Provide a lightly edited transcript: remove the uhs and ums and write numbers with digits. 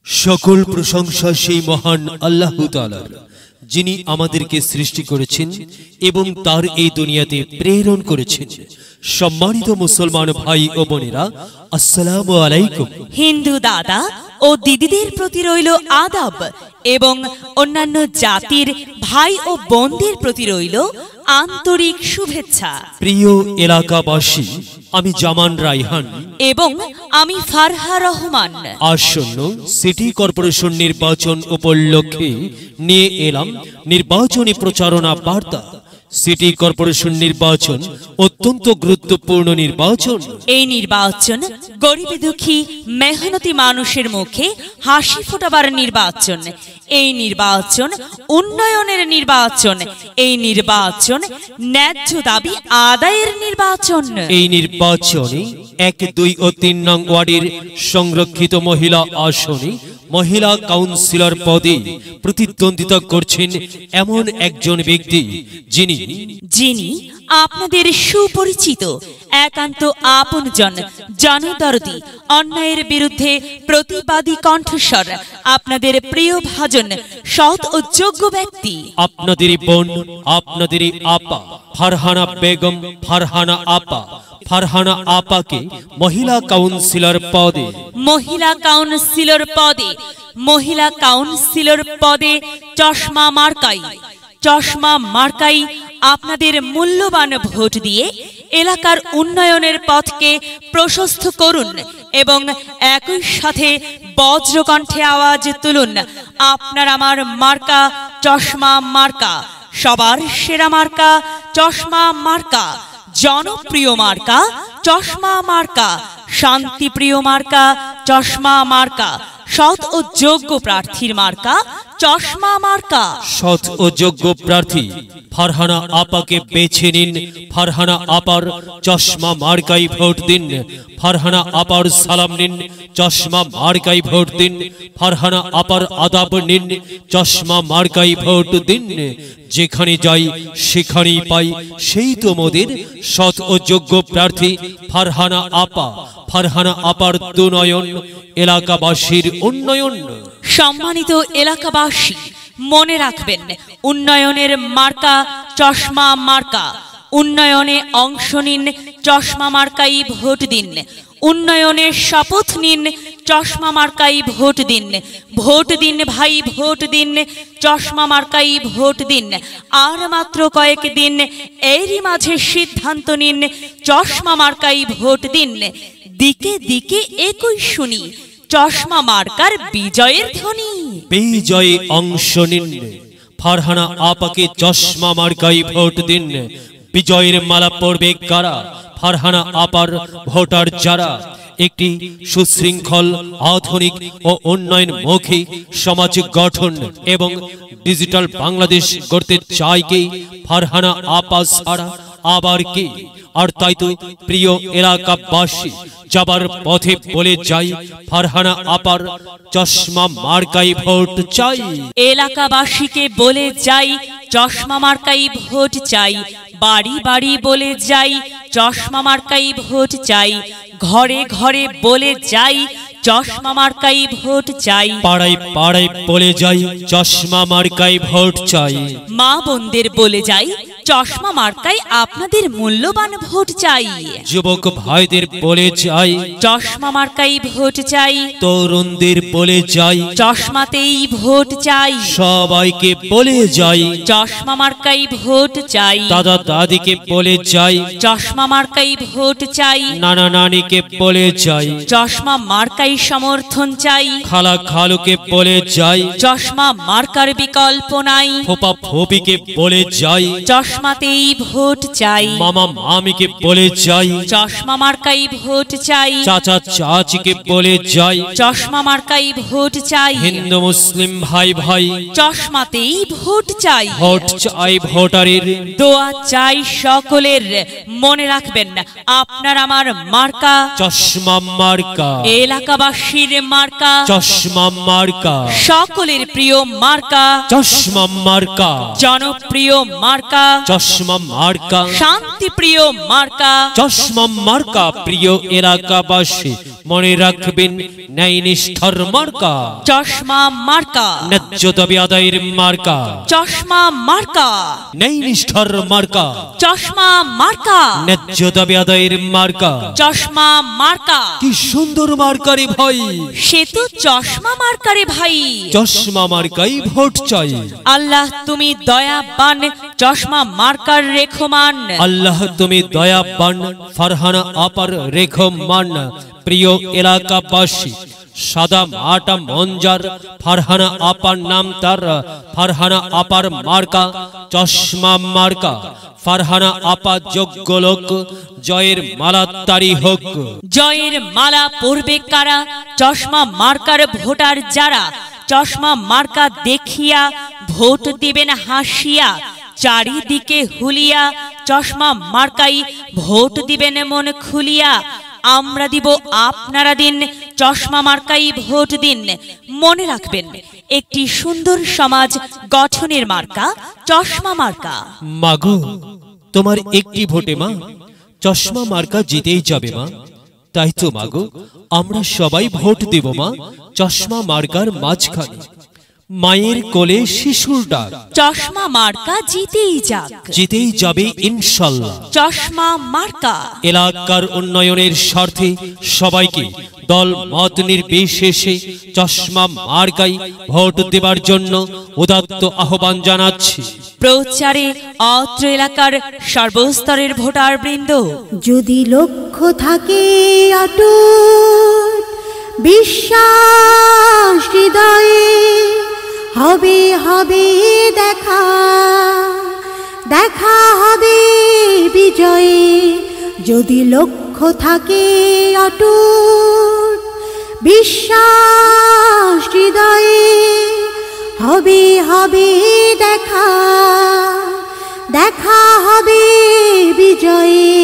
সকল প্রশংসা সেই মহান আল্লাহ তাআলার, যিনি আমাদেরকে সৃষ্টি করেছেন এবং তার এই দুনিয়াতে প্রেরণ করেছেন। সম্মানিত মুসলমান ভাই ও বোনেরা, আসসালামু আলাইকুম। হিন্দু দাদা ও দিদিদের প্রতি রইল আদাব এবং অন্যান্য জাতির ভাই ও বোনদের প্রতি রইল আন্তরিক শুভেচ্ছা। প্রিয় এলাকাবাসী, আমি জামান রায়হান এবং আমি ফারহা রহমান আসন্ন সিটি কর্পোরেশন নির্বাচন উপলক্ষে নিয়ে এলাম নির্বাচনী প্রচারণা বার্তা। সিটি কর্পোরেশন নির্বাচন অত্যন্ত গুরুত্বপূর্ণ নির্বাচন। এই নির্বাচন গরিব দুঃখী মেহনতি মানুষের মুখে হাসি ফোটাবার নির্বাচন। এই নির্বাচন উন্নয়নের নির্বাচন। এই নির্বাচন ন্যায্য দাবি আদায়ের নির্বাচন। এই নির্বাচনে 1, 2 ও 3 নং ওয়ার্ডের সংরক্ষিত মহিলা আসনে মহিলা কাউন্সিলর পদে প্রতিদ্বন্দ্বিতা করছেন এমন একজন ব্যক্তি যিনি আপনাদের সুপরিচিত, একান্ত আপনজন, জনদরদি, অন্যায়ের বিরুদ্ধে প্রতিবাদী কণ্ঠস্বর, আপনাদের প্রিয় ভাজন, সৎ ও যোগ্য ব্যক্তি, আপনাদেরই বোন, আপনাদেরই আপা ফারহানা বেগম, ফারহানা আপা। ফারহানা আপাকে মহিলা কাউন্সিলর পদে চশমা মার্কাই আপনাদের মূল্যবান ভোট দিয়ে এলাকার উন্নয়নের পথকে প্রশস্ত করুন এবং একই সাথে বজ্রকণ্ঠে আওয়াজ তুলুন, আপনার আমার মার্কা চশমা মার্কা, সবার সেরা মার্কা চশমা মার্কা, জনপ্রিয় মার্কা চশমা মার্কা, শান্তিপ্রিয় মার্কা চশমা মার্কা, সৎ ও যোগ্য প্রার্থীর মার্কা চশমা মার্কা। সৎ ও যোগ্য প্রার্থী ফারহানা আপাকে বেছে নিন। ফারহানা আপার চশমা মার্কাই ভোট দিন। ফারহানা আপার সালাম নিন, চশমা মার্কাই ভোট দিন। ফারহানা আপার আদাব নিন, চশমা মার্কাই ভোট দিন। যেখানে যাই সেখানেই পাই সেই তো মোদের সৎ ও যোগ্য প্রার্থী ফারহানা আপা। ফারহানা আপার দুনয়ন, এলাকাবাসীর উন্নয়ন। সম্মানিত এলাকাবাসী, মনে রাখবেন, উন্নয়নের মার্কা চশমা মার্কা। উন্নয়নে অংশ নিন, চশমা মার্কাই ভোট দিন। উন্নয়নের শপথ নিন, চশমা মার্কাই ভোট দিন। ভোট দিন ভাই, ভোট দিন, চশমা মার্কাই ভোট দিন। আর মাত্র কয়েকদিন, এরই মাঝে সিদ্ধান্ত নিন, চশমা মার্কাই ভোট দিন। দিকে দিকে একই শুনি, চশমা মার্কার বিজয়ের ধ্বনি। বিজয়ে অংশ নিন, ফারহানা আপাকে চশমা মার্কাই ভোট দিন। বিজয়ের মালা পড়বে কারা? ফারহানা আপার ভোটার যারা একটি সুশৃঙ্খল, আধুনিক ও উন্নয়নমুখী সমাজ গঠন এবং ডিজিটাল বাংলাদেশ গড়তে চায় কে? ফারহানা আপা ছাড়া আবার কে? আর তাই তো প্রিয় এলাকাবাসী, যাবার পথে বলে যাই, ফারহানা আপার চশমা মার্কাই ভোট চাই। এলাকাবাসীকে বলে যাই, চশমা মার্কাই ভোট চাই। বাড়ি বাড়ি বলে যাই, চশমা মার্কাই ভোট চাই। ঘরে ঘরে বলে যাই, চশমা মার্কাই ভোট চাই। পাড়ায় পাড়ায় বলে যাই, চশমা মার্কাই ভোট চাই। মা বোনদের বলে যাই, চশমা মার্কাই আপনাদের মূল্যবান ভোট চাই। যুবক ভাইদের বলে যাই, চশমা মার্কাই ভোট চাই। তরুণদের বলে যাই, চশমাতেই ভোট চাই। সবাইকে বলে যাই, চশমা মার্কাই ভোট চাই। দাদা দাদিকে বলে যাই, চশমা মার্কাই ভোট চাই। নানা নানিকে বলে যাই, চশমা মার্কাই সমর্থন চাই। খালা খালুকে বলে যাই, চশমা মার্কার বিকল্প নাই। ফোপা ফোপিকে বলে যাই, চশমাতেই ভোট চাই। মামা মামিকে বলে যাই, চশমা মার্কাই ভোট চাই। চাচা চাচিকে বলে যাই, চশমা মার্কাই ভোট চাই। হিন্দু মুসলিম ভাই ভাই, চশমাতেই ভোট চাই। ভোট চাই ভোটারের, দোয়া চাই সকলের। মনে রাখবেন, আপনার আমার মার্কা চশমা মার্কা। এলাকাবাসীর মার্কা চশমা মার্কা। সকলের প্রিয় মার্কা চশমা মার্কা। জনপ্রিয় মার্কা চশমা মার্কা, শান্তিপ্রিয় মার্কা, চশমা মার্কা। প্রিয় এলাকাবাসী মনে রাখবেন, ন্যায় নিষ্ঠার মার্কা, চশমা মার্কা, ন্যায্য দাবি আদায়ের মার্কা, চশমা মার্কা, ন্যায় নিষ্ঠার মার্কা, চশমা মার্কা, ন্যায্য দাবি আদায়ের মার্কা। চশমা মার্কা। কি সুন্দর মার্কারে ভাই, সে তো চশমা মার্কারে ভাই। চশমা মার্কাই ভোট চাই। আল্লাহ তুমি দয়াবান, চশমা মার্কার রেখমান। আল্লাহ তুমি দয়াবান, ফারহানা আপার রেখমান। প্রিয় এলাকাবাসী, সাদা মাটা মঞ্জার ফারহানা আপার নাম তার, ফারহানা আপার মার্কা চশমা মার্কা। ফারহানা আপা যোগ্য লোক, জয়ের মালা তারি হোক। জয়ের মালা পরবে কারা? চশমা মার্কার ভোটার যারা। চশমা মার্কা দেখিয়া ভোট দিবেন হাসিয়া, চারিদিকে হুলিয়া চশমা মার্কাই ভোট দিবেন মন খুলিয়া। আমরা দিব আপনারা দিন, চশমা মার্কাই ভোট দিন। মনে রাখবেন, একটি সুন্দর সমাজ গঠনের মার্কা চশমা মার্কা। মাগো, তোমার একটি ভোটে মা চশমা মার্কা জিতেই যাবে মা। তাই তো মাগো, আমরা সবাই ভোট দেব মা চশমা মার্কার মাঝখানে। মায়ের কোলে শিশুর ডাক, চশমা মার্কা জিতেই যাক, জিতেই যাবে ইনশাল্লাহ। চশমা মার্কা। এলাকার উন্নয়নের স্বার্থে সবাইকে দল মত নির্বিশেষে চশমা মার্কাই ভোট দেবার জন্য উদাত্ত আহ্বান জানাচ্ছি। প্রচারে অত্র এলাকার সর্বস্তরের ভোটার বৃন্দ। যদি লক্ষ্য থাকে অটুট, বিশ্বাস হৃদয়ে, হবে হবে দেখা, দেখা হবে বিজয়ে। যদি লক্ষ্য থাকে অটুট, বিশ্বাস হৃদয়ে, হবে হবে দেখা, দেখা হবে বিজয়ে।